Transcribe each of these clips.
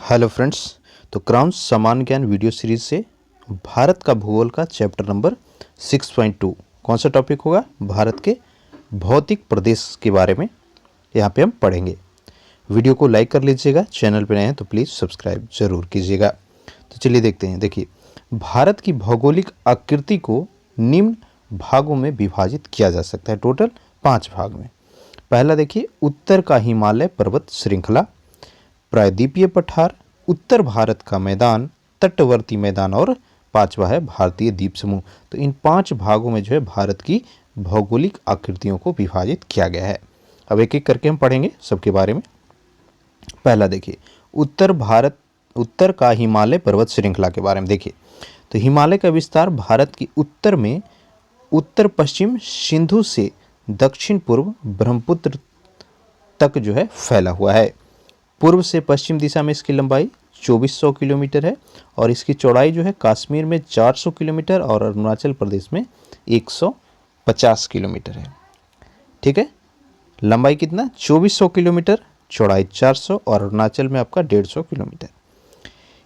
Hello friends. तो crown सामान्य ज्ञान वीडियो सीरीज से भारत का भूगोल का चैप्टर नंबर 6.2 कौन सा टॉपिक होगा? भारत के भौतिक प्रदेश के बारे में यहाँ पे हम पढ़ेंगे। वीडियो को लाइक कर लीजिएगा, चैनल पे नए हैं तो प्लीज़ सब्सक्राइब जरूर कीजिएगा। तो चलिए देखते हैं। देखिए, भारत की भौगोलिक आकृति को निम्न भागों में विभाजित किया जा सकता है, टोटल 5 भाग में। पहला देखिए, उत्तर का हिमालय पर्वत श्रृंखला, प्रायद्वीपीय पठार, उत्तर भारत का मैदान, तटवर्ती मैदान और पांचवा है भारतीय द्वीप समूह। तो इन 5 भागों में जो है भारत की भौगोलिक आकृतियों को विभाजित किया गया है। अब एक एक करके हम पढ़ेंगे सबके बारे में। पहला देखिए, उत्तर का हिमालय पर्वत श्रृंखला के बारे में देखिए। तो हिमालय का विस्तार भारत की उत्तर में उत्तर पश्चिम सिंधु से दक्षिण पूर्व ब्रह्मपुत्र तक जो है फैला हुआ है। पूर्व से पश्चिम दिशा में इसकी लंबाई 2400 किलोमीटर है और इसकी चौड़ाई जो है कश्मीर में 400 किलोमीटर और अरुणाचल प्रदेश में 150 किलोमीटर है। ठीक है, लंबाई कितना? 2400 किलोमीटर, चौड़ाई 400 और अरुणाचल में आपका 150 किलोमीटर।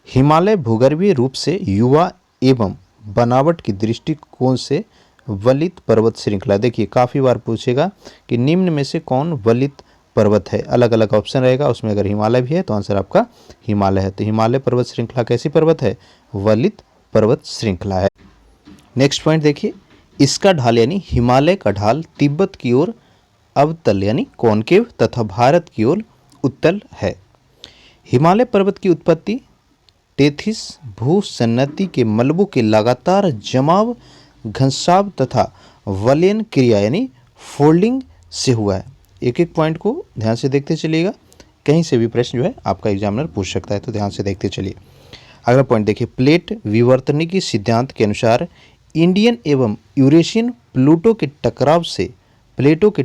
हिमालय भूगर्भीय रूप से युवा एवं बनावट की दृष्टिकोण से वलित पर्वत श्रृंखला। देखिए, काफ़ी बार पूछेगा कि निम्न में से कौन वलित पर्वत है। अलग अलग ऑप्शन रहेगा, उसमें अगर हिमालय भी है तो आंसर आपका हिमालय है। तो हिमालय पर्वत श्रृंखला कैसी पर्वत है? वलित पर्वत श्रृंखला है। नेक्स्ट पॉइंट देखिए, इसका ढाल यानी हिमालय का ढाल तिब्बत की ओर अवतल यानी कॉनकेव तथा भारत की ओर उत्तल है। हिमालय पर्वत की उत्पत्ति टेथिस भूसन्नति के मलबों के लगातार जमाव, घनसाव तथा वलयन क्रिया यानी फोल्डिंग से हुआ है। एक एक पॉइंट को ध्यान से देखते चलिएगा, कहीं से भी प्रश्न जो है आपका एग्जामिनर पूछ सकता है, तो ध्यान से देखते चलिए। अगला पॉइंट देखिए, प्लेट विवर्तनिकी सिद्धांत के अनुसार इंडियन एवं यूरेशियन प्लेटों के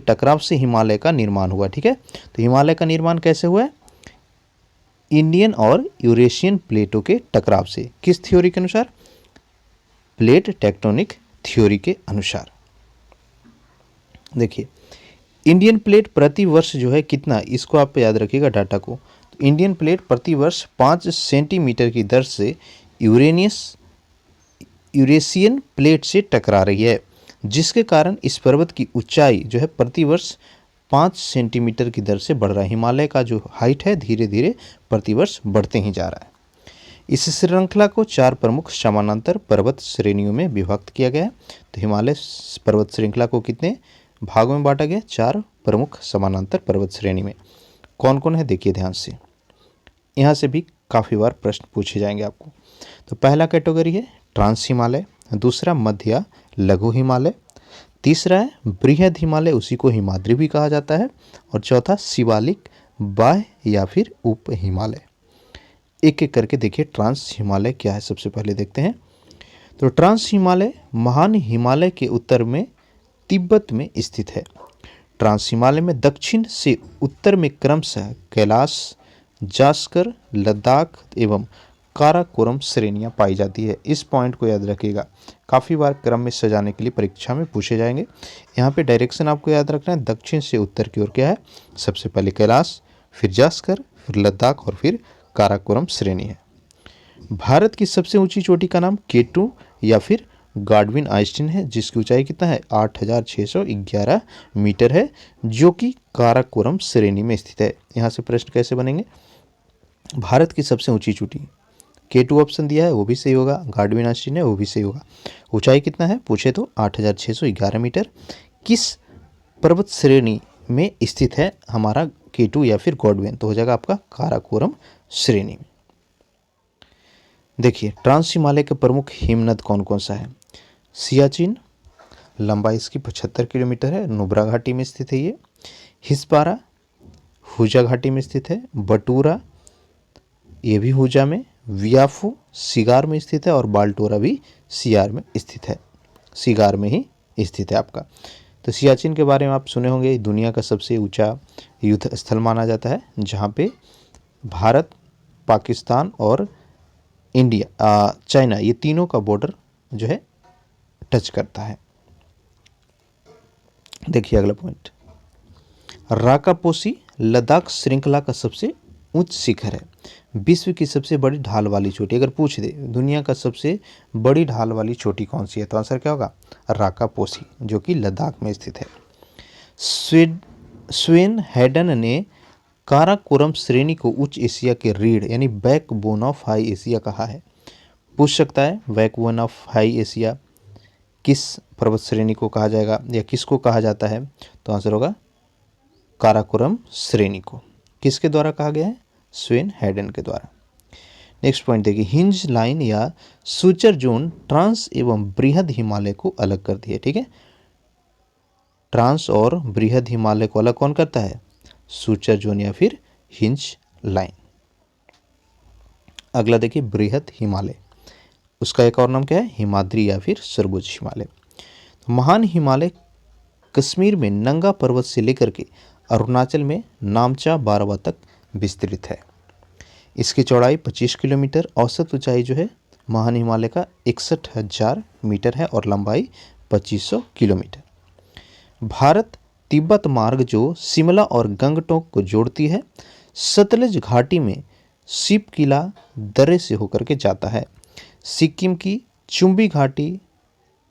टकराव से हिमालय का निर्माण हुआ। ठीक है, तो हिमालय का निर्माण कैसे हुआ है? इंडियन और यूरेशियन प्लेटों के टकराव से। किस थ्योरी के अनुसार? प्लेट टेक्टोनिक थ्योरी के अनुसार। देखिए, इंडियन प्लेट प्रति वर्ष जो है कितना, इसको आप याद रखिएगा डाटा को। तो इंडियन प्लेट प्रति वर्ष 5 सेंटीमीटर की दर से यूरेशियन प्लेट से टकरा रही है, जिसके कारण इस पर्वत की ऊंचाई जो है प्रति वर्ष 5 सेंटीमीटर की दर से बढ़ रहा है। हिमालय का जो हाइट है धीरे धीरे प्रति वर्ष बढ़ते ही जा रहा है। इस श्रृंखला को 4 प्रमुख समानांतर पर्वत श्रेणियों में विभक्त किया गया है। तो हिमालय पर्वत श्रृंखला को कितने भागों में बांटा गया? 4 प्रमुख समानांतर पर्वत श्रेणी में। कौन कौन है देखिए ध्यान से, यहाँ से भी काफ़ी बार प्रश्न पूछे जाएंगे आपको। तो पहला कैटेगरी है ट्रांस हिमालय, दूसरा मध्य या लघु हिमालय, तीसरा है बृहद हिमालय, उसी को हिमाद्री भी कहा जाता है, और चौथा शिवालिक, बाह्य या फिर उप हिमालय। एक एक करके देखिए ट्रांस हिमालय क्या है, सबसे पहले देखते हैं। तो ट्रांस हिमालय महान हिमालय के उत्तर में तिब्बत में स्थित है। ट्रांस हिमालय में दक्षिण से उत्तर में क्रमशः कैलाश, जास्कर, लद्दाख एवं काराकोरम श्रेणियां पाई जाती है। इस पॉइंट को याद रखिएगा, काफ़ी बार क्रम में सजाने के लिए परीक्षा में पूछे जाएंगे। यहाँ पे डायरेक्शन आपको याद रखना है, दक्षिण से उत्तर की ओर क्या है? सबसे पहले कैलाश, फिर जास्कर, फिर लद्दाख और फिर काराकोरम श्रेणी है। भारत की सबसे ऊंची चोटी का नाम K2 या फिर गाडविन आइंस्टीन है, जिसकी ऊंचाई कितना है? 8611 मीटर है, जो कि काराकोरम श्रेणी में स्थित है। यहाँ से प्रश्न कैसे बनेंगे? भारत की सबसे ऊंची चोटी K2 ऑप्शन दिया है, वो भी सही होगा। गाडविन आइंस्टीन है, वो भी सही होगा। ऊंचाई कितना है पूछे तो 8611 मीटर। किस पर्वत श्रेणी में स्थित है हमारा K2 या फिर गाडविन? तो हो जाएगा आपका काराकोरम श्रेणी में। देखिए, ट्रांस हिमालय के प्रमुख हिमनद कौन कौन सा है? सियाचिन, लंबाई इसकी 75 किलोमीटर है, नुब्रा घाटी में स्थित है ये। हिस्पारा, हुजा घाटी में स्थित है। बटूरा, ये भी हुजा में। वियाफू सिगार में स्थित है और बाल्टोरा भी सियार में स्थित है, सिगार में ही स्थित है आपका। तो सियाचिन के बारे में आप सुने होंगे, दुनिया का सबसे ऊंचा युद्ध स्थल माना जाता है, जहाँ पे भारत, पाकिस्तान और इंडिया, चाइना, ये तीनों का बॉर्डर जो है टच करता है। देखिए अगला पॉइंट, राकापोसी लद्दाख श्रृंखला का सबसे उच्च शिखर है। विश्व की सबसे बड़ी ढाल वाली चोटी, अगर पूछ दे दुनिया का सबसे बड़ी ढाल वाली चोटी कौन सी है, तो आंसर क्या होगा, राकापोसी, जो कि लद्दाख में स्थित है। स्वेन हैडन ने काराकोरम श्रेणी को उच्च एशिया के रीढ़ यानी बैकबोन ऑफ हाई एशिया कहा है। पूछ सकता है बैकबोन ऑफ हाई एशिया किस पर्वत श्रेणी को कहा जाएगा या किसको कहा जाता है, तो आंसर होगा काराकोरम श्रेणी को। किसके द्वारा कहा गया है, स्वेन हैडन के द्वारा। नेक्स्ट पॉइंट देखिए, हिंज लाइन या सूचर जोन ट्रांस एवं बृहद हिमालय को अलग करती है। ठीक है, ट्रांस और बृहद हिमालय को अलग कौन करता है, सूचर जोन या फिर हिंज लाइन। अगला देखिए बृहद हिमालय, उसका एक और नाम क्या है, हिमाद्री या फिर सर्वोच्च हिमालय। महान हिमालय कश्मीर में नंगा पर्वत से लेकर के अरुणाचल में नामचा बारवा तक विस्तृत है। इसकी चौड़ाई 25 किलोमीटर, औसत ऊंचाई जो है महान हिमालय का 61,000 मीटर है और लंबाई 2500 किलोमीटर। भारत तिब्बत मार्ग जो शिमला और गंगटोक को जोड़ती है, सतलज घाटी में शिप किला दर्रे से होकर के जाता है। सिक्किम की चुम्बी घाटी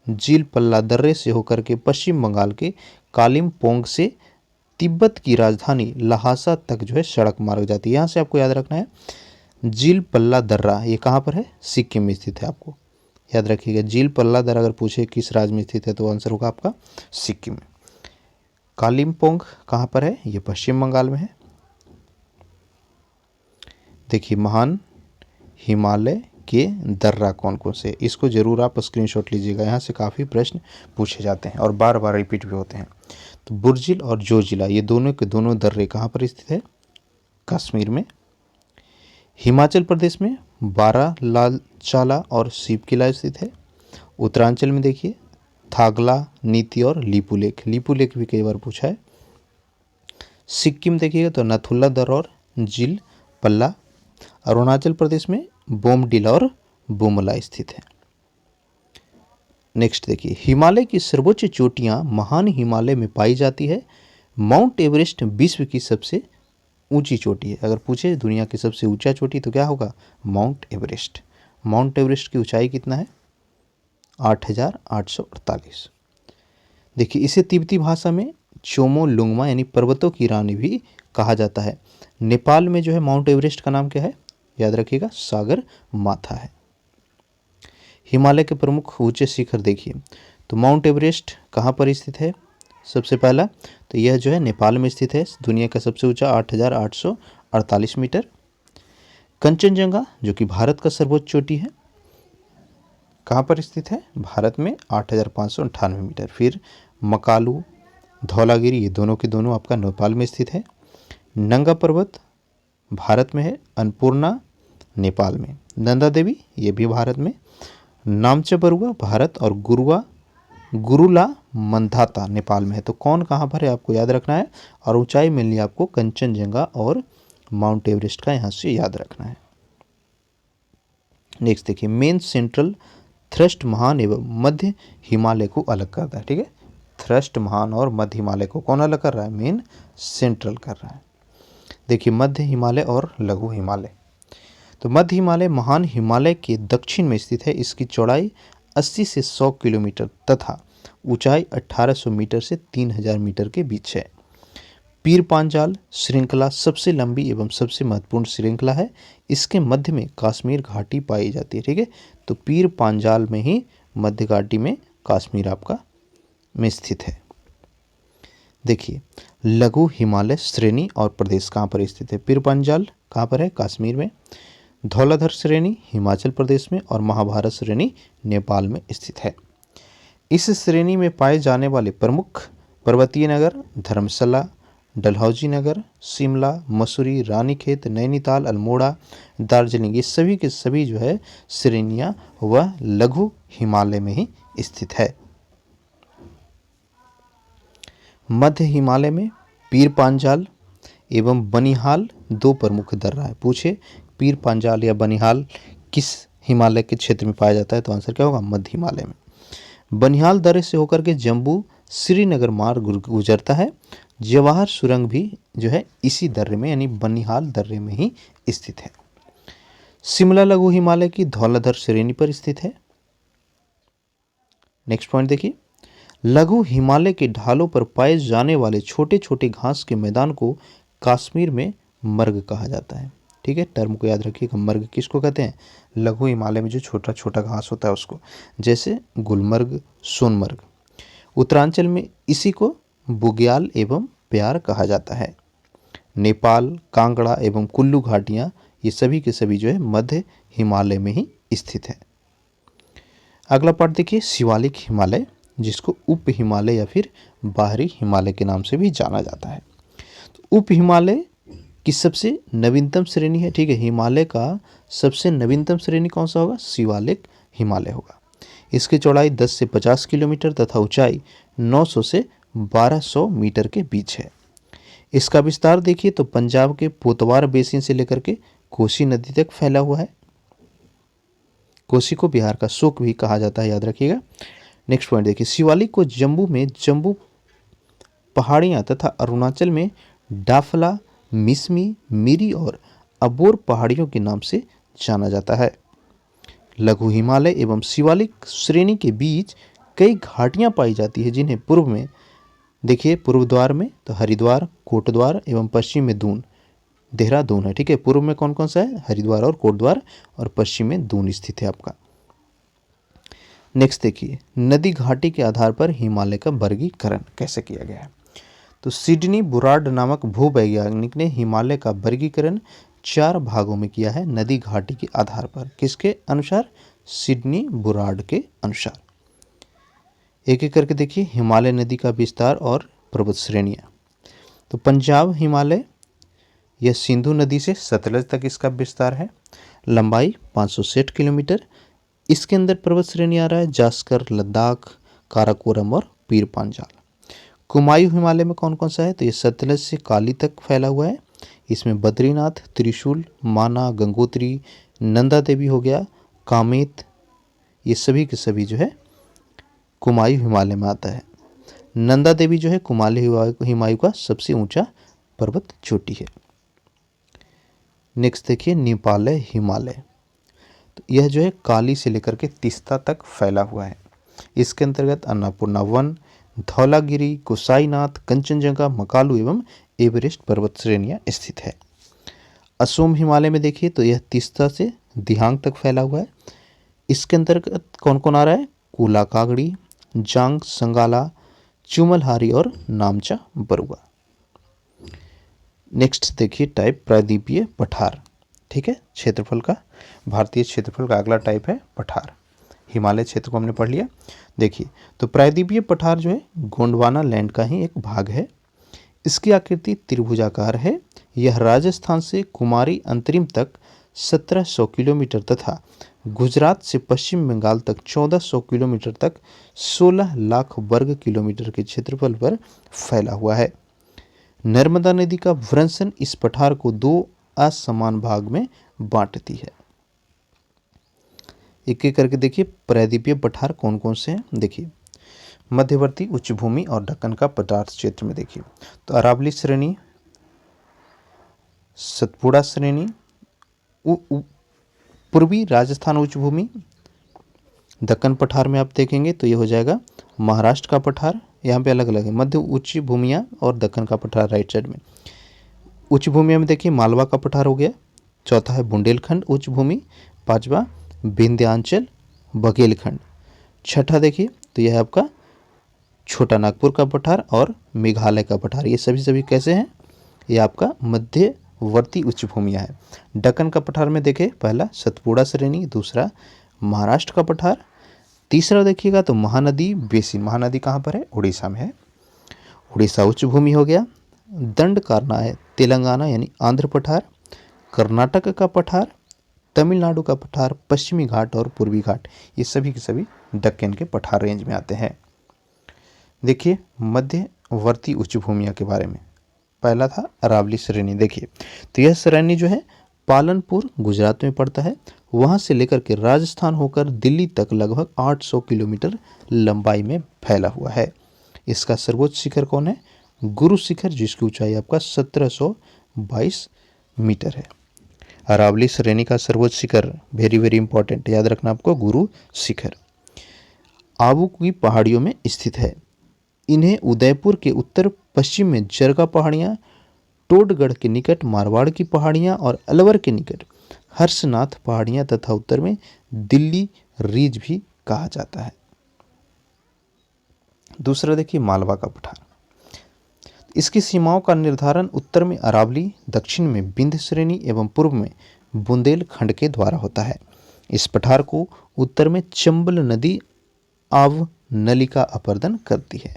झील पल्ला दर्रे से होकर के पश्चिम बंगाल के कालिम्पोंग से तिब्बत की राजधानी लहासा तक जो है सड़क मार्ग जाती है। यहाँ से आपको याद रखना है झील पल्ला दर्रा ये कहाँ पर है, सिक्किम में स्थित है। आपको याद रखिएगा झील पल्ला दर्रा अगर पूछे किस राज्य में स्थित है तो आंसर होगा आपका सिक्किम में। कालिम्पोंग कहाँ पर है, ये पश्चिम बंगाल में है। देखिए महान हिमालय के दर्रा कौन कौन से, इसको जरूर आप स्क्रीनशॉट लीजिएगा, यहाँ से काफ़ी प्रश्न पूछे जाते हैं और बार बार रिपीट भी होते हैं। तो बुर्जिल और जोजिला ये दोनों के दोनों दर्रे कहाँ पर स्थित है, कश्मीर में। हिमाचल प्रदेश में बारालाचाला और शिव किला स्थित है। उत्तरांचल में देखिए थागला, नीति और लीपू लेक, लीपू लेक भी कई बार पूछा है। सिक्किम देखिएगा तो नथुला दर्रा और झील पल्ला। अरुणाचल प्रदेश में बोमडिल और बोमला स्थित है। नेक्स्ट देखिए हिमालय की सर्वोच्च चोटियां महान हिमालय में पाई जाती है। माउंट एवरेस्ट विश्व की सबसे ऊंची चोटी है। अगर पूछे दुनिया की सबसे ऊंचा चोटी तो क्या होगा, माउंट एवरेस्ट। माउंट एवरेस्ट की ऊंचाई कितना है, 8,848। देखिए इसे तिब्बती भाषा में चोमोलुंगमा यानी पर्वतों की रानी भी कहा जाता है। नेपाल में जो है माउंट एवरेस्ट का नाम क्या है, याद रखिएगा सागर माथा है। हिमालय के प्रमुख ऊंचे शिखर देखिए तो माउंट एवरेस्ट कहाँ पर स्थित है, सबसे पहला तो यह जो है नेपाल में स्थित है, दुनिया का सबसे ऊंचा 8,848 मीटर। कंचनजंगा जो कि भारत का सर्वोच्च चोटी है, कहाँ पर स्थित है, भारत में 8,598 मीटर। फिर मकालू, धौलागिरी ये दोनों के दोनों आपका नेपाल में स्थित है। नंगा पर्वत भारत में है, अन्नपूर्णा नेपाल में। नंदा देवी ये भी भारत में। नामचा बरुआ भारत और गुरुला मंधाता नेपाल में है। तो कौन कहाँ पर है आपको याद रखना है और ऊंचाई मिलनी है आपको कंचनजंगा और माउंट एवरेस्ट का यहाँ से याद रखना है। नेक्स्ट देखिए मेन सेंट्रल थ्रस्ट महान एवं मध्य हिमालय को अलग करता है। ठीक है, थ्रस्ट महान और मध्य हिमालय को कौन अलग कर रहा है, मेन सेंट्रल कर रहा है। देखिए मध्य हिमालय और लघु हिमालय, तो मध्य हिमालय महान हिमालय के दक्षिण में स्थित है। इसकी चौड़ाई 80 से 100 किलोमीटर तथा ऊंचाई 1800 मीटर से 3000 मीटर के बीच है। पीर पांजाल श्रृंखला सबसे लंबी एवं सबसे महत्वपूर्ण श्रृंखला है। इसके मध्य में कश्मीर घाटी पाई जाती है। ठीक है, तो पीर पांजाल में ही मध्य घाटी में कश्मीर आपका में स्थित है। देखिए लघु हिमालय श्रेणी और प्रदेश कहाँ पर स्थित है, पीर पांजाल कहाँ पर है, कश्मीर में। धौलाधर श्रेणी हिमाचल प्रदेश में और महाभारत श्रेणी नेपाल में स्थित है। इस श्रेणी में पाए जाने वाले प्रमुख पर्वतीय नगर धर्मशाला, डलहौजी नगर, शिमला, मसूरी, रानीखेत, नैनीताल, अल्मोड़ा, दार्जिलिंग ये सभी के सभी जो है श्रेणियाँ वह लघु हिमालय में ही स्थित है। मध्य हिमालय में पीर पांजाल एवं बनिहाल दो प्रमुख दर्रा है। पूछे पीर पांजाल या बनिहाल किस हिमालय के क्षेत्र में पाया जाता है तो आंसर क्या होगा, मध्य हिमालय में। बनिहाल दर्रे से होकर के जम्मू श्रीनगर मार्ग गुजरता है। जवाहर सुरंग भी जो है इसी दर्रे में यानी बनिहाल दर्रे में ही स्थित है। शिमला लघु हिमालय की धौलाधर श्रेणी पर स्थित है। नेक्स्ट पॉइंट देखिए, लघु हिमालय के ढालों पर पाए जाने वाले छोटे छोटे घास के मैदान को कश्मीर में मर्ग कहा जाता है। ठीक है, टर्म को याद रखिएगा, मर्ग किसको कहते हैं? लघु हिमालय में जो छोटा छोटा घास होता है उसको, जैसे गुलमर्ग, सोनमर्ग। उत्तरांचल में इसी को बुग्याल एवं प्यार कहा जाता है। नेपाल, कांगड़ा एवं कुल्लू घाटियाँ ये सभी के सभी जो है मध्य हिमालय में ही स्थित है। अगला पार्ट देखिए, शिवालिक हिमालय, जिसको उप हिमालय या फिर बाहरी हिमालय के नाम से भी जाना जाता है। तो उप हिमालय की सबसे नवीनतम श्रेणी है। ठीक है, हिमालय का सबसे नवीनतम श्रेणी कौन सा होगा? शिवालिक हिमालय होगा। इसकी चौड़ाई 10 से 50 किलोमीटर तथा ऊंचाई 900 से 1200 मीटर के बीच है। इसका विस्तार देखिए तो पंजाब के पोतवार बेसिन से लेकर के कोसी नदी तक फैला हुआ है। कोसी को बिहार का शोक भी कहा जाता है, याद रखिएगा। नेक्स्ट पॉइंट देखिए, शिवालिक को जम्मू में जम्बू पहाड़ियाँ तथा अरुणाचल में डाफला, मिसमी, मिरी और अबोर पहाड़ियों के नाम से जाना जाता है। लघु हिमालय एवं शिवालिक श्रेणी के बीच कई घाटियाँ पाई जाती है, जिन्हें पूर्व में देखिए, पूर्व द्वार में तो हरिद्वार, कोटद्वार एवं पश्चिम में दून, देहरादून है। ठीक है, पूर्व में कौन कौन सा है? हरिद्वार और कोटद्वार, और पश्चिम में दून स्थित है आपका। नेक्स्ट देखिए, नदी घाटी के आधार पर हिमालय का वर्गीकरण कैसे किया गया है। तो सिडनी बुरार्ड नामक भूवैज्ञानिक ने हिमालय का वर्गीकरण 4 भागों में किया है, नदी घाटी के आधार पर। किसके अनुसार? सिडनी बुरार्ड के अनुसार। एक एक करके देखिए, हिमालय नदी का विस्तार और पर्वत श्रेणियाँ। तो पंजाब हिमालय, यह सिंधु नदी से सतलज तक इसका विस्तार है, लंबाई 560 किलोमीटर। इसके अंदर पर्वत श्रेणी आ रहा है जास्कर, लद्दाख, काराकोरम और पीर पांजाल। कुमायूं हिमालय में कौन कौन सा है? तो ये सतलज से काली तक फैला हुआ है। इसमें बद्रीनाथ, त्रिशूल, माना, गंगोत्री, नंदा देवी हो गया, कामेत, ये सभी के सभी जो है कुमायूं हिमालय में आता है। नंदा देवी जो है कुमायूं हिमालय का सबसे ऊंचा पर्वत चोटी है। नेक्स्ट देखिए, नेपाल हिमालय, तो यह जो है काली से लेकर के तीस्ता तक फैला हुआ है। इसके अंतर्गत अन्नपूर्णा वन, धौलागिरी, गोसाईनाथ, कंचनजंगा, मकालू एवं एवरेस्ट पर्वत श्रेणियाँ स्थित है। असोम हिमालय में देखिए तो यह तीस्ता से दिहांग तक फैला हुआ है। इसके अंतर्गत कौन कौन आ रहा है? कूला कागड़ी, जांग, संगाला, चुमलहारी और नामचा बरुआ। नेक्स्ट देखिए टाइप, प्रायद्वीपीय पठार। ठीक है, क्षेत्रफल का, भारतीय क्षेत्रफल का अगला टाइप है पठार। हिमालय क्षेत्र को हमने पढ़ लिया। देखिए, तो प्रायद्वीपीय पठार जो है गोंडवाना लैंड का ही एक भाग है। इसकी आकृति त्रिभुजाकार है। यह राजस्थान से कुमारी अंतरिम तक 1700 किलोमीटर तथा गुजरात से पश्चिम बंगाल तक 1400 किलोमीटर तक 16 लाख वर्ग किलोमीटर के क्षेत्रफल पर फैला हुआ है। नर्मदा नदी का वृंसन इस पठार को 2 असमान भाग में बांटती है। एक एक करके देखिए, प्रायद्वीपीय पठार कौन कौन से हैं। देखिए, मध्यवर्ती उच्चभूमि और दक्कन का पठार क्षेत्र में देखिए तो अरावली श्रेणी, सतपुड़ा श्रेणी, पूर्वी राजस्थान उच्चभूमि। दक्कन पठार में आप देखेंगे तो ये हो जाएगा महाराष्ट्र का पठार, यहाँ पे अलग अलग है, मध्य उच्च भूमियाँ और दक्कन का पठार राइट साइड में। उच्च भूमिया में देखिए मालवा का पठार हो गया, चौथा है बुंदेलखंड उच्च भूमि, पांचवा विंध्याचल बघेलखंड, छठा देखिए तो यह है आपका छोटा नागपुर का पठार और मेघालय का पठार। ये सभी कैसे हैं? ये आपका मध्यवर्ती उच्च भूमियाँ है। दक्कन का पठार में देखें, पहला सतपुड़ा श्रेणी, दूसरा महाराष्ट्र का पठार, तीसरा देखिएगा तो महानदी बेसिन। महानदी कहाँ पर है? उड़ीसा में है, उड़ीसा उच्च भूमि हो गया। दंडकारना है तेलंगाना यानी आंध्र पठार, कर्नाटक का पठार, तमिलनाडु का पठार, पश्चिमी घाट और पूर्वी घाट, ये सभी के सभी दक्कन के पठार रेंज में आते हैं। देखिए मध्यवर्ती उच्च भूमियों के बारे में, पहला था अरावली श्रेणी। देखिए तो यह श्रेणी जो है पालनपुर गुजरात में पड़ता है, वहाँ से लेकर के राजस्थान होकर दिल्ली तक लगभग 800 किलोमीटर लंबाई में फैला हुआ है। इसका सर्वोच्च शिखर कौन है? गुरु शिखर, जिसकी ऊंचाई आपका 1722 मीटर है। अरावली श्रेणी का सर्वोच्च शिखर, वेरी वेरी इंपॉर्टेंट, याद रखना आपको, गुरु शिखर आबू की पहाड़ियों में स्थित है। इन्हें उदयपुर के उत्तर पश्चिम में जरगा पहाड़ियाँ, टोडगढ़ के निकट मारवाड़ की पहाड़ियाँ और अलवर के निकट हर्षनाथ पहाड़ियाँ तथा उत्तर में दिल्ली रीज भी कहा जाता है। दूसरा देखिए मालवा का पठार। इसकी सीमाओं का निर्धारण उत्तर में अरावली, दक्षिण में विंध्य श्रेणी एवं पूर्व में बुंदेलखंड के द्वारा होता है। इस पठार को उत्तर में चंबल नदी आव नलिका अपर्दन करती है।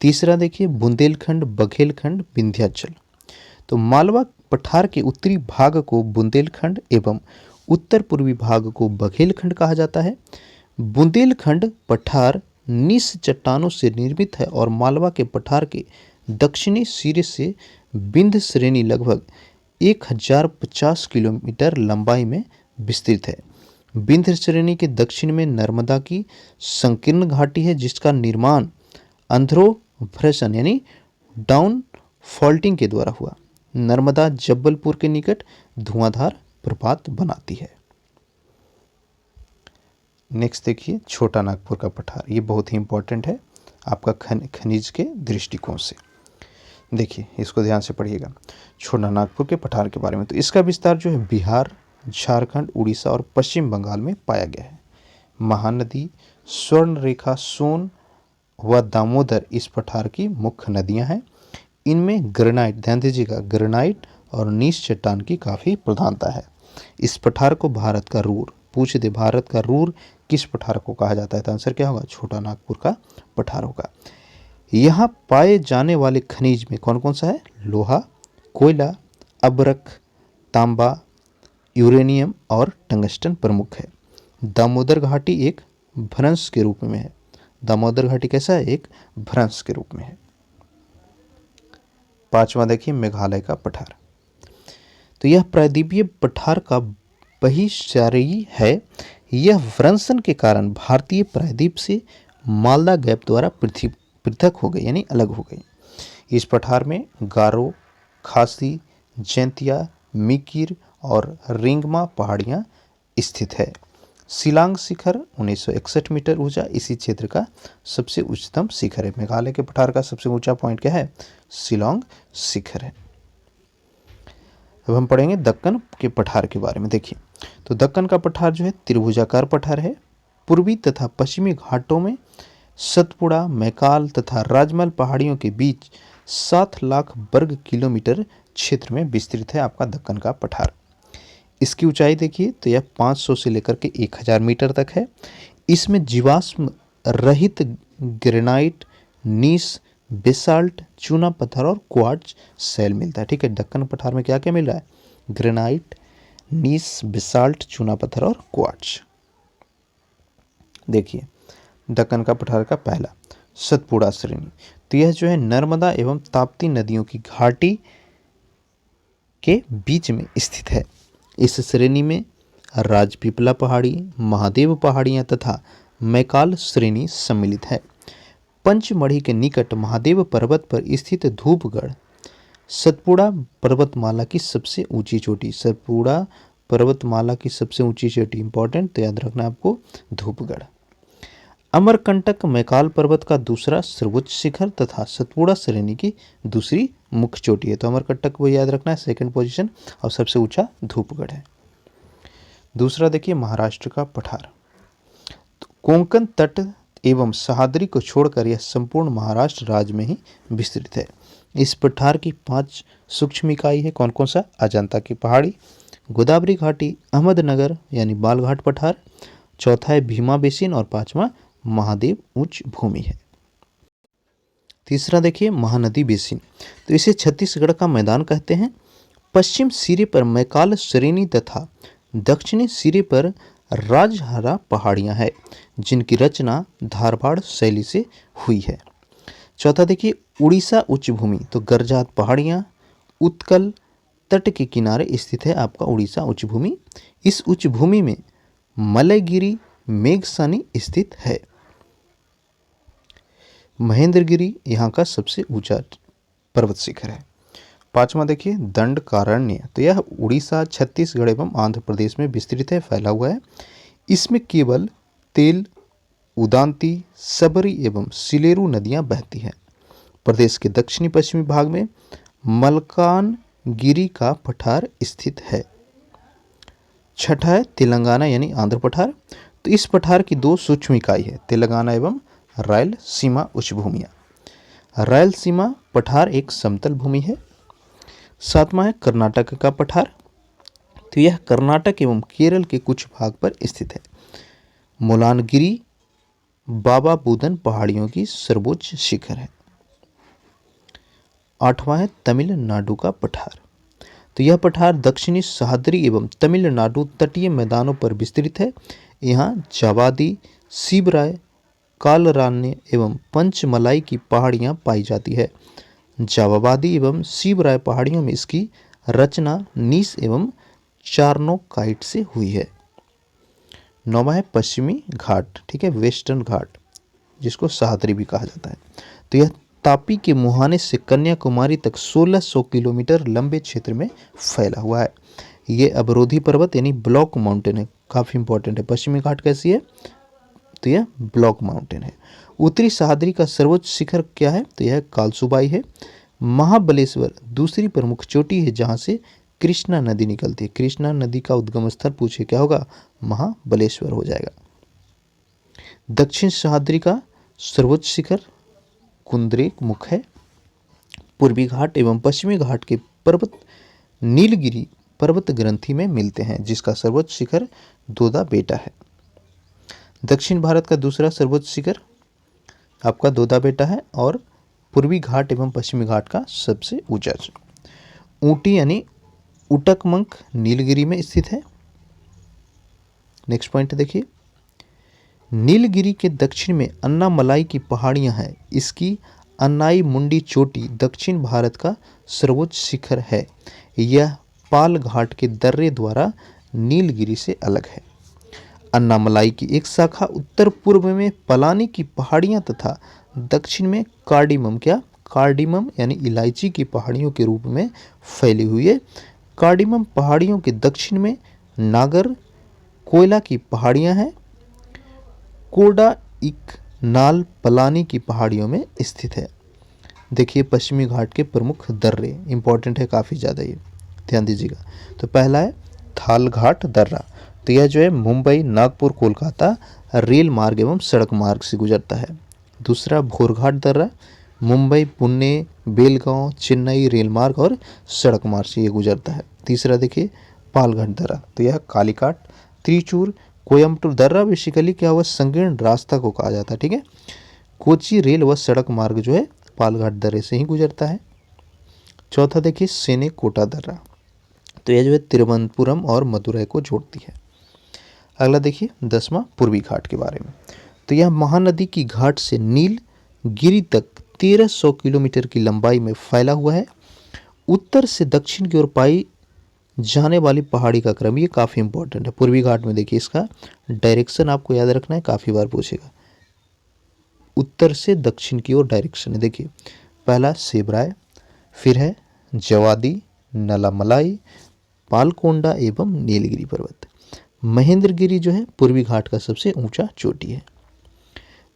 तीसरा देखिए बुंदेलखंड, बघेलखंड, विंध्याचल। तो मालवा पठार के उत्तरी भाग को बुंदेलखंड एवं उत्तर पूर्वी भाग को बघेलखंड कहा जाता है। बुंदेलखंड पठार निस चट्टानों से निर्मित है और मालवा के पठार के दक्षिणी सिरे से विंध्य श्रेणी लगभग 1050 किलोमीटर लंबाई में विस्तृत है। विंध्य श्रेणी के दक्षिण में नर्मदा की संकीर्ण घाटी है, जिसका निर्माण अंध्रोभ्रशन यानी डाउन फॉल्टिंग के द्वारा हुआ। नर्मदा जब्बलपुर के निकट धुआंधार प्रपात बनाती है। नेक्स्ट देखिए छोटा नागपुर का पठार, ये बहुत ही इंपॉर्टेंट है आपका खनिज के दृष्टिकोण से। देखिए इसको ध्यान से पढ़िएगा, छोटा नागपुर के पठार के बारे में। तो इसका विस्तार जो है बिहार, झारखंड, उड़ीसा और पश्चिम बंगाल में पाया गया है। महानदी, स्वर्ण रेखा, सोन व दामोदर इस पठार की मुख्य नदियां हैं। इनमें ग्रेनाइट, ध्यान दीजिएगा, ग्रेनाइट और नीस चट्टान की काफ़ी प्रधानता है। इस पठार को भारत का रूर, पूछ दे भारत का रूर किस पठार को कहा जाता है, तो आंसर क्या होगा, छोटा नागपुर का पठार होगा। यहाँ पाए जाने वाले खनिज में कौन कौन सा है, लोहा, कोयला, अबरख, तांबा, यूरेनियम और टंगस्टन प्रमुख है। दामोदर घाटी एक भ्रंश के रूप में है। दामोदर घाटी कैसा है, एक भ्रंश के रूप में है। पांचवा देखिए मेघालय का पठार। तो यह प्रायद्वीपीय पठार का बहिर्चारी है। यह व्रंशन के कारण भारतीय प्रायद्वीप से मालदा गैप द्वारा पृथक हो गई, यानी अलग हो गई। इस पठार में गारो, खासी, जैंतिया, मिकिर और रिंगमा पहाड़ियाँ स्थित है। शिलांग शिखर 1961 मीटर ऊंचा इसी क्षेत्र का सबसे उच्चतम शिखर है। मेघालय के पठार का सबसे ऊंचा पॉइंट क्या है, शिलांग शिखर है। अब हम पढ़ेंगे दक्कन के पठार के बारे में। देखिए तो दक्कन का पठार जो है त्रिभुजाकार पठार है। पूर्वी तथा पश्चिमी घाटों में सतपुड़ा, मैकाल तथा राजमहल पहाड़ियों के बीच 7 लाख वर्ग किलोमीटर क्षेत्र में विस्तृत है आपका दक्कन का पठार। इसकी ऊंचाई देखिए तो यह 500 से लेकर के 1000 मीटर तक है। इसमें जीवाश्म रहित ग्रेनाइट, नीस, बेसाल्ट, चूना पत्थर और क्वार्ट्ज शैल मिलता है। ठीक है, दक्कन पठार में क्या क्या मिल रहा है, ग्रेनाइट, नीस, बेसाल्ट, चूना पत्थर और क्वार्ट्ज। देखिए दक्कन का पठार का पहला सतपुड़ा श्रेणी, तो यह जो है नर्मदा एवं ताप्ती नदियों की घाटी के बीच में स्थित है। इस श्रेणी में राजपीपला पहाड़ी, महादेव पहाड़ियाँ तथा मैकाल श्रेणी सम्मिलित है। पंचमढ़ी के निकट महादेव पर्वत पर स्थित धूपगढ़ सतपुड़ा पर्वतमाला की सबसे ऊंची चोटी, सतपुड़ा पर्वतमाला की सबसे ऊंची चोटी इंपॉर्टेंट, तो याद रखना आपको धूपगढ़। अमरकंटक मैकाल पर्वत का दूसरा सर्वोच्च शिखर तथा सतपुड़ा श्रेणी की दूसरी मुख्य चोटी है। तो अमरकंटक को याद रखना है सेकंड पोजीशन, और सबसे ऊंचा धूपगढ़ है। दूसरा देखिए महाराष्ट्र का पठार। तो कोंकण तट एवं सह्याद्री को छोड़कर यह संपूर्ण महाराष्ट्र राज्य में ही विस्तृत है। इस पठार की 5 सूक्ष्म इकाई है, कौन कौन सा, अजंता की पहाड़ी, गोदावरी घाटी, अहमदनगर यानी बालघाट पठार, चौथा है भीमा बेसिन और पांचवा महादेव उच्च भूमि है। तीसरा देखिए महानदी बेसिन, तो इसे छत्तीसगढ़ का मैदान कहते हैं। पश्चिम सिरे पर मैकाल श्रेणी तथा दक्षिणी सिरे पर राजहरा पहाड़ियां हैं, जिनकी रचना धारवाड़ शैली से हुई है। चौथा देखिए उड़ीसा उच्च भूमि, तो गरजात पहाड़ियां उत्कल तट के किनारे स्थित है आपका उड़ीसा उच्च भूमि। इस उच्च भूमि में मलयगिरी मेघसानी स्थित है। महेंद्रगिरी यहाँ का सबसे ऊंचा पर्वत शिखर है। पांचवा देखिए दंडकारण्य, तो यह उड़ीसा, छत्तीसगढ़ एवं आंध्र प्रदेश में विस्तृत है, फैला हुआ है। इसमें केवल तेल, उदांती, सबरी एवं सिलेरू नदियां बहती हैं। प्रदेश के दक्षिणी पश्चिमी भाग में मलकानगिरी का पठार स्थित है। छठा है तेलंगाना यानी आंध्र पठार, तो इस पठार की दो सूक्ष्म इकाई है, तेलंगाना एवं रायलसीमा उच्चभूमियां। रायलसीमा पठार एक समतल भूमि है। सातवां है कर्नाटक का पठार, तो यह कर्नाटक एवं केरल के कुछ भाग पर स्थित है। मोलानगिरी बाबा बुदन पहाड़ियों की सर्वोच्च शिखर है। आठवां है तमिलनाडु का पठार, तो यह पठार दक्षिणी सह्याद्री एवं तमिलनाडु तटीय मैदानों पर विस्तृत है। यहाँ जावादी, सीबराय, कालरान्य एवं पंचमलाई की पहाड़ियाँ पाई जाती है। जावाबादी एवं सीबराय पहाड़ियों में इसकी रचना नीस एवं चार्नोकाइट से हुई है। नौवां है पश्चिमी घाट, ठीक है, वेस्टर्न घाट, जिसको सह्याद्री भी कहा जाता है। तो यह तापी के मुहाने से कन्याकुमारी तक 1600 किलोमीटर लंबे क्षेत्र में फैला हुआ है। ये अवरोधी पर्वत यानी ब्लॉक माउंटेन है, काफ़ी इंपॉर्टेंट है। पश्चिमी घाट कैसी है, तो यह ब्लॉक माउंटेन है। उत्तरी सह्याद्री का सर्वोच्च शिखर क्या है, तो यह कालसुबाई है। महाबलेश्वर दूसरी प्रमुख चोटी है जहाँ से कृष्णा नदी निकलती है। कृष्णा नदी का उद्गम स्थल पूछे क्या होगा, महाबलेश्वर हो जाएगा। दक्षिण सह्याद्री का सर्वोच्च शिखर कुंद्रेक मुख है। पूर्वी घाट एवं पश्चिमी घाट के पर्वत नीलगिरी पर्वत ग्रंथि में मिलते हैं, जिसका सर्वोच्च शिखर दोदा बेटा है। दक्षिण भारत का दूसरा सर्वोच्च शिखर आपका दोदा बेटा है और पूर्वी घाट एवं पश्चिमी घाट का सबसे ऊंचा। ऊटी यानी उटकमंक नीलगिरी में स्थित है। नेक्स्ट पॉइंट देखिए, नीलगिरी के दक्षिण में अन्नामलाई की पहाड़ियां हैं। इसकी अन्नाई मुंडी चोटी दक्षिण भारत का सर्वोच्च शिखर है। यह पाल घाट के दर्रे द्वारा नीलगिरी से अलग है। अन्नामलाई की एक शाखा उत्तर पूर्व में पलानी की पहाड़ियां तथा दक्षिण में कार्डिमम यानी इलायची की पहाड़ियों के रूप में फैली हुई है। कार्डिमम पहाड़ियों के दक्षिण में नागर कोयला की पहाड़ियां हैं। कोडा इक नाल पलानी की पहाड़ियों में स्थित है। देखिए पश्चिमी घाट के प्रमुख दर्रे, इंपॉर्टेंट है काफ़ी ज़्यादा, ये ध्यान दीजिएगा। तो पहला है थाल घाट दर्रा, तो यह जो है मुंबई, नागपुर, कोलकाता रेल मार्ग एवं सड़क मार्ग से गुजरता है। दूसरा भोरघाट दर्रा, मुंबई, पुणे, बेलगांव, चेन्नई रेल मार्ग और सड़क मार्ग से ये गुजरता है। तीसरा देखिए पालघाट दर्रा, तो यह कालीघाट, त्रिचूर, कोयम्बटूर दर्रा बेसिकली क्या हुआ, संकीर्ण रास्ता को कहा जाता है, ठीक है। कोची रेल व सड़क मार्ग जो है पालघाट दर्रे से ही गुजरता है। चौथा देखिए सेने कोटा दर्रा, तो यह जो है तिरुवनंतपुरम और मदुरई को जोड़ती है। अगला देखिए 10वां पूर्वी घाट के बारे में, तो यह महानदी की घाट से नीलगिरी तक 1300 किलोमीटर की लंबाई में फैला हुआ है। उत्तर से दक्षिण की ओर पाई जाने वाली पहाड़ी का क्रम ये काफ़ी इंपॉर्टेंट है। पूर्वी घाट में देखिए इसका डायरेक्शन आपको याद रखना है, काफ़ी बार पूछेगा। उत्तर से दक्षिण की ओर डायरेक्शन है, देखिए पहला सेबराय, फिर है जवादी, नलामलाई, पालकोंडा एवं नीलगिरी पर्वत। महेंद्रगिरी जो है पूर्वी घाट का सबसे ऊंचा चोटी है।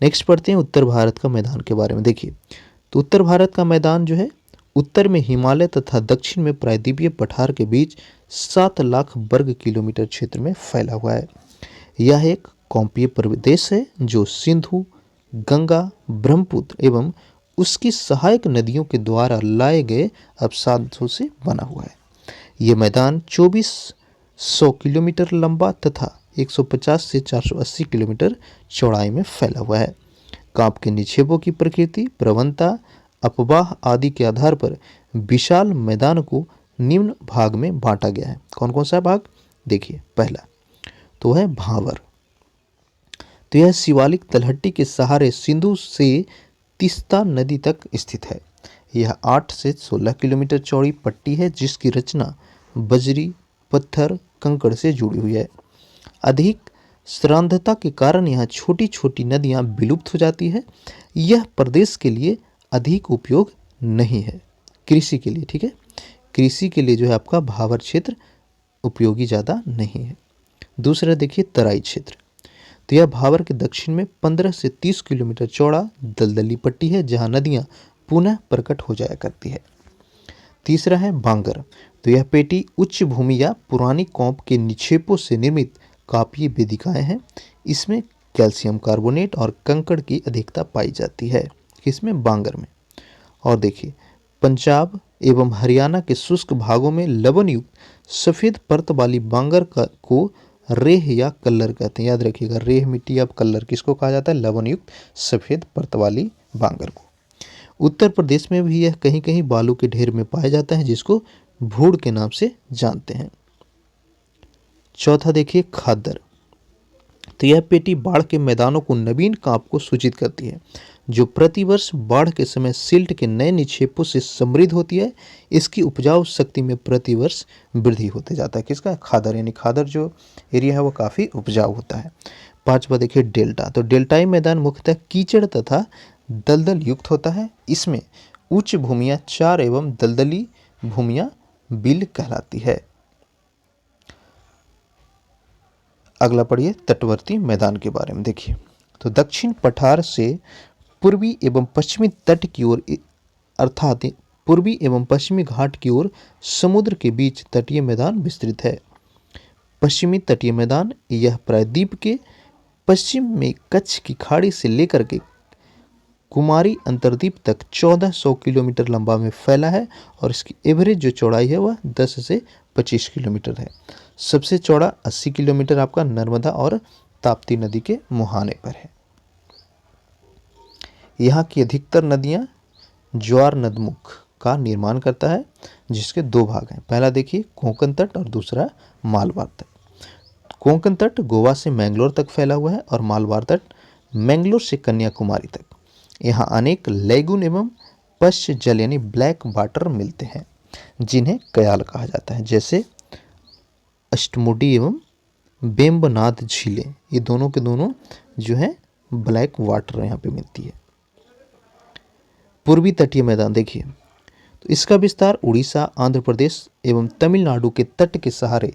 नेक्स्ट पढ़ते हैं उत्तर भारत का मैदान के बारे में। देखिए तो उत्तर भारत का मैदान जो है उत्तर में हिमालय तथा दक्षिण में प्रायद्वीपीय पठार के बीच 7 लाख वर्ग किलोमीटर क्षेत्र में फैला हुआ है। यह एक कौपीय प्रदेश है जो सिंधु, गंगा, ब्रह्मपुत्र एवं उसकी सहायक नदियों के द्वारा लाए गए अवसादों से बना हुआ है। ये मैदान 2400 किलोमीटर लंबा तथा 150 से 480 किलोमीटर चौड़ाई में फैला हुआ है। कांप के निक्षेपों की प्रकृति, प्रवणता, अपवाह आदि के आधार पर विशाल मैदान को निम्न भाग में बांटा गया है। कौन कौन सा भाग, देखिए पहला तो है भांवर, तो यह शिवालिक तलहटी के सहारे सिंधु से तीस्ता नदी तक स्थित है। यह 8 से 16 किलोमीटर चौड़ी पट्टी है जिसकी रचना बजरी, पत्थर, कंकड़ से जुड़ी हुई है। अधिक श्रांतता के कारण यहाँ छोटी छोटी नदियाँ विलुप्त हो जाती है। यह प्रदेश के लिए अधिक उपयोग नहीं है, कृषि के लिए, ठीक है। कृषि के लिए जो है आपका भावर क्षेत्र उपयोगी ज़्यादा नहीं है। दूसरा देखिए तराई क्षेत्र, तो यह भावर के दक्षिण में 15 से 30 किलोमीटर चौड़ा दलदली पट्टी है जहां नदियां पुनः प्रकट हो जाया करती है। तीसरा है बांगर, तो यह पेटी उच्च भूमि या पुरानी कौप के निक्षेपों से निर्मित कापीय वेदिकाएं हैं। इसमें कैल्शियम कार्बोनेट और कंकड़ की अधिकता पाई जाती है, किसमें, बांगर में। और देखिए पंजाब एवं हरियाणा के शुष्क भागों में लवण युक्त सफ़ेद परत वाली बांगर को रेह या कल्लर कहते हैं। याद रखिएगा, रेह मिट्टी या कल्लर किसको कहा जाता है, लवण युक्त सफ़ेद परत वाली बांगर को। उत्तर प्रदेश में भी यह कहीं कहीं बालू के ढेर में पाया जाता है जिसको भूड़ के नाम से जानते हैं। चौथा देखिए खादर, तो यह पेटी बाढ़ के मैदानों को नवीन कांप को सूचित करती है जो प्रतिवर्ष बाढ़ के समय सिल्ट के नए निक्षेपों से समृद्ध होती है। इसकी उपजाऊ शक्ति में प्रतिवर्ष वृद्धि होते जाता है, किसका, खादर, यानी खादर जो एरिया है वो काफ़ी उपजाऊ होता है। पांचवा देखिए डेल्टा, तो डेल्टाई मैदान मुख्यतः कीचड़ तथा दलदल युक्त होता है। इसमें उच्च भूमियां चार एवं दलदली भूमियां बिल कहलाती है। अगला पढ़िए तटवर्ती मैदान के बारे में। देखिए तो दक्षिण पठार से पूर्वी एवं पश्चिमी तट की ओर अर्थात पूर्वी एवं पश्चिमी घाट की ओर समुद्र के बीच तटीय मैदान विस्तृत है। पश्चिमी तटीय मैदान यह प्रायद्वीप के पश्चिम में कच्छ की खाड़ी से लेकर के कुमारी अंतर्द्वीप तक 1400 किलोमीटर लंबा में फैला है और इसकी एवरेज जो चौड़ाई है वह 10 से 25 किलोमीटर है। सबसे चौड़ा 80 किलोमीटर आपका नर्मदा और ताप्ती नदी के मुहाने पर है। यहाँ की अधिकतर नदियाँ ज्वार नदमुख का निर्माण करता है जिसके दो भाग हैं। पहला देखिए कोंकण तट और दूसरा मालवार तट। कोंकण तट गोवा से मैंगलोर तक फैला हुआ है और मालवार तट मैंगलोर से कन्याकुमारी तक। यहाँ अनेक लैगून एवं पश्च जल यानी ब्लैक वाटर मिलते हैं जिन्हें कयाल कहा जाता है, जैसे अष्टमुडी एवं बेम्बनाद झीलें, ये दोनों के दोनों जो है ब्लैक वाटर यहाँ पे मिलती है। पूर्वी तटीय मैदान देखिए तो इसका विस्तार उड़ीसा, आंध्र प्रदेश एवं तमिलनाडु के तट के सहारे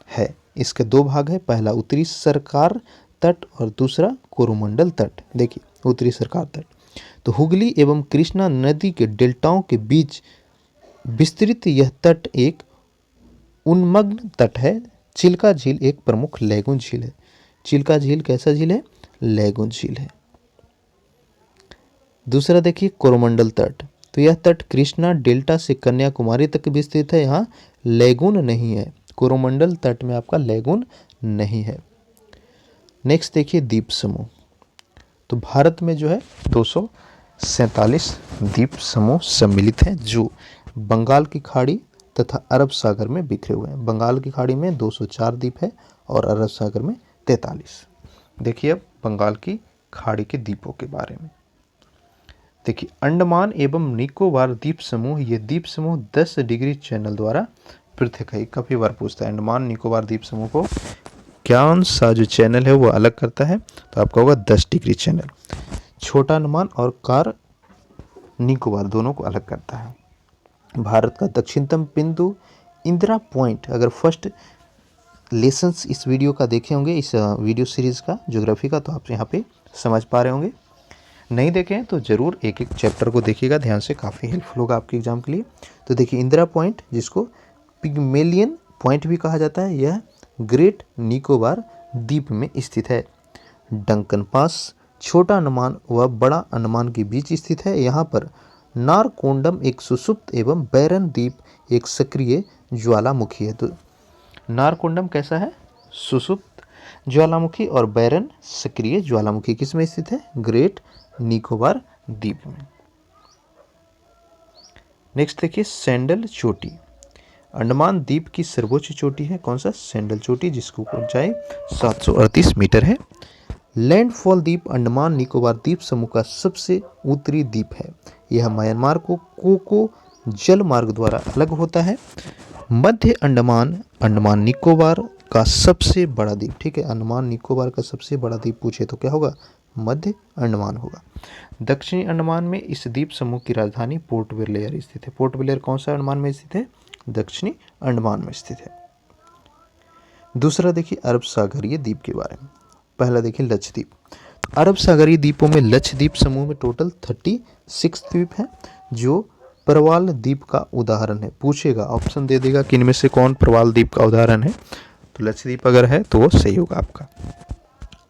है। इसके दो भाग है, पहला उत्तरी सरकार तट और दूसरा कोरोमंडल तट। देखिए उत्तरी सरकार तट तो हुगली एवं कृष्णा नदी के डेल्टाओं के बीच विस्तृत यह तट एक उन्मग्न तट है। चिल्का झील एक प्रमुख लैगून झील है। चिल्का झील कैसा झील है, लैगून झील है। दूसरा देखिए कोरोमंडल तट, तो यह तट कृष्णा डेल्टा से कन्याकुमारी तक विस्तृत है। यहाँ लैगून नहीं है, कोरोमंडल तट में आपका लैगून नहीं है। नेक्स्ट देखिए द्वीप समूह, तो भारत में जो है 247 द्वीप समूह सम्मिलित हैं जो बंगाल की खाड़ी तथा अरब सागर में बिखरे हुए हैं। बंगाल की खाड़ी में 204 द्वीप है और अरब सागर में 43। देखिए अब बंगाल की खाड़ी के द्वीपों के बारे में। देखिए अंडमान एवं निकोबार द्वीप समूह, ये द्वीप समूह 10 डिग्री चैनल द्वारा पृथक है। काफ़ी बार पूछता है अंडमान निकोबार द्वीप समूह को कौन सा जो चैनल है वो अलग करता है, तो आपका होगा 10 डिग्री चैनल। छोटा अंडमान और कार निकोबार दोनों को अलग करता है। भारत का दक्षिणतम बिंदु इंदिरा पॉइंट, अगर फर्स्ट लेसन्स इस वीडियो का देखे होंगे, इस वीडियो सीरीज़ का ज्योग्राफी का, तो आप यहाँ पे समझ पा रहे होंगे। नहीं देखें तो ज़रूर एक एक चैप्टर को देखिएगा ध्यान से, काफ़ी हेल्पफुल होगा आपके एग्जाम के लिए। तो देखिए इंदिरा पॉइंट जिसको पिग्मेलियन पॉइंट भी कहा जाता है, यह ग्रेट निकोबार द्वीप में स्थित है। डंकन पास छोटा अंडमान व बड़ा अंडमान के बीच स्थित है। यहाँ पर नारकोंडम एक सुषुप्त एवं बैरन द्वीप एक सक्रिय ज्वालामुखी है। तो नारकोंडम कैसा है, सुषुप्त ज्वालामुखी, और बैरन सक्रिय ज्वालामुखी किस में स्थित है, ग्रेट निकोबार द्वीप में। नेक्स्ट देखिए सैंडल चोटी, अंडमान द्वीप की सर्वोच्च चोटी है। कौन सा, सैंडल चोटी, जिसकी ऊंचाई 738 मीटर है। लैंडफॉल द्वीप अंडमान निकोबार द्वीप समूह का सबसे उत्तरी द्वीप है। यह म्यांमार को कोको जल मार्ग द्वारा अलग होता है। मध्य अंडमान अंडमान निकोबार का सबसे बड़ा द्वीप, ठीक है, अंडमान निकोबार का सबसे बड़ा द्वीप पूछे तो क्या होगा, मध्य अंडमान होगा। दक्षिणी अंडमान में इस द्वीप समूह की राजधानी पोर्ट ब्लेयर स्थित है। पोर्ट ब्लेयर कौन सा अंडमान में स्थित है, दक्षिणी अंडमान में स्थित है। दूसरा देखिए अरब सागरीय द्वीप के बारे में। पहला देखिए लक्षद्वीप। अरब सागरीय द्वीपों में लक्षद्वीप समूह में टोटल 36 द्वीप हैं जो प्रवाल द्वीप का उदाहरण है। पूछेगा, ऑप्शन दे देगा कि इनमें से कौन प्रवाल द्वीप का उदाहरण है, तो लक्षद्वीप अगर है तो वो सही होगा आपका।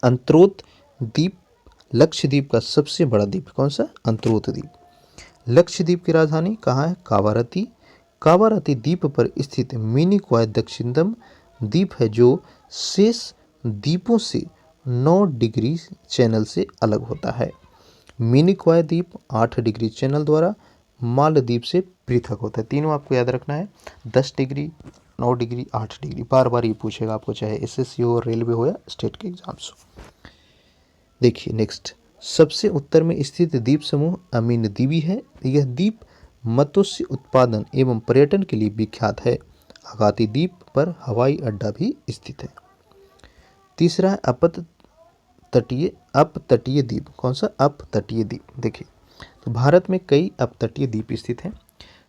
अंत्रोत द्वीप लक्षद्वीप का सबसे बड़ा द्वीप कौन सा? अंत्रोत द्वीप। लक्षद्वीप की राजधानी कहाँ है? कावारती। कावारती द्वीप पर स्थित मिनिकॉय दक्षिणतम द्वीप है जो शेष द्वीपों से 9 डिग्री चैनल से अलग होता है। मिनिकॉय द्वीप 8 डिग्री चैनल द्वारा मालदीव से पृथक होता है। तीनों आपको याद रखना है, 10 डिग्री, 9 डिग्री, 8 डिग्री। बार बार ये पूछेगा आपको, चाहे एसएससी हो, रेलवे हो या स्टेट के एग्जाम्स हो। देखिए नेक्स्ट, सबसे उत्तर में स्थित द्वीप समूह अमीन द्वीपी है। यह द्वीप मत्स्य उत्पादन एवं पर्यटन के लिए विख्यात है। अगाती द्वीप पर हवाई अड्डा भी स्थित है। तीसरा है अपतटीय द्वीप। कौन सा? अपतटीय द्वीप। देखिए तो भारत में कई अपतटीय द्वीप स्थित हैं।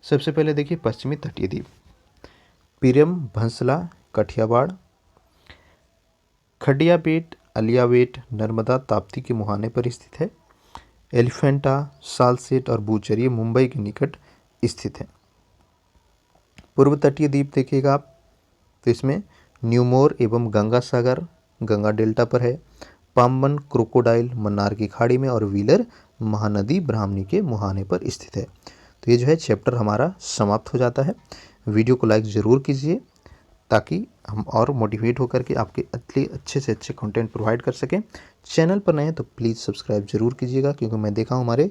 सबसे पहले देखिए पश्चिमी तटीय द्वीप, पिरम, भंसला, कठियावाड़, खडियाबेट, अलियावेट नर्मदा ताप्ती के मुहाने पर स्थित है। एलिफेंटा, सालसेट और बूचर ये मुंबई के निकट स्थित है। पूर्व तटीय द्वीप देखिएगा आप, तो इसमें न्यूमोर एवं गंगा सागर गंगा डेल्टा पर है। पाम्बन क्रोकोडाइल मन्नार की खाड़ी में और व्हीलर महानदी ब्राह्मणी के मुहाने पर स्थित है। तो ये जो है चैप्टर हमारा समाप्त हो जाता है। वीडियो को लाइक ज़रूर कीजिए ताकि हम और मोटिवेट होकर के आपके अच्छे से अच्छे कंटेंट प्रोवाइड कर सकें। चैनल पर नए हैं तो प्लीज़ सब्सक्राइब जरूर कीजिएगा, क्योंकि मैं देखा हूँ हमारे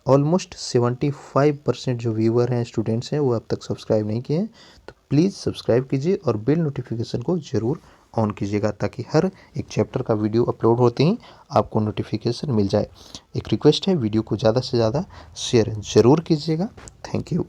ऑलमोस्ट 75% जो व्यूअर हैं, स्टूडेंट्स हैं, वो अब तक सब्सक्राइब नहीं किए हैं। तो प्लीज़ सब्सक्राइब कीजिए और बेल नोटिफिकेशन को ज़रूर ऑन कीजिएगा ताकि हर एक चैप्टर का वीडियो अपलोड होते ही आपको नोटिफिकेशन मिल जाए। एक रिक्वेस्ट है, वीडियो को ज़्यादा से ज़्यादा शेयर ज़रूर कीजिएगा। Thank you.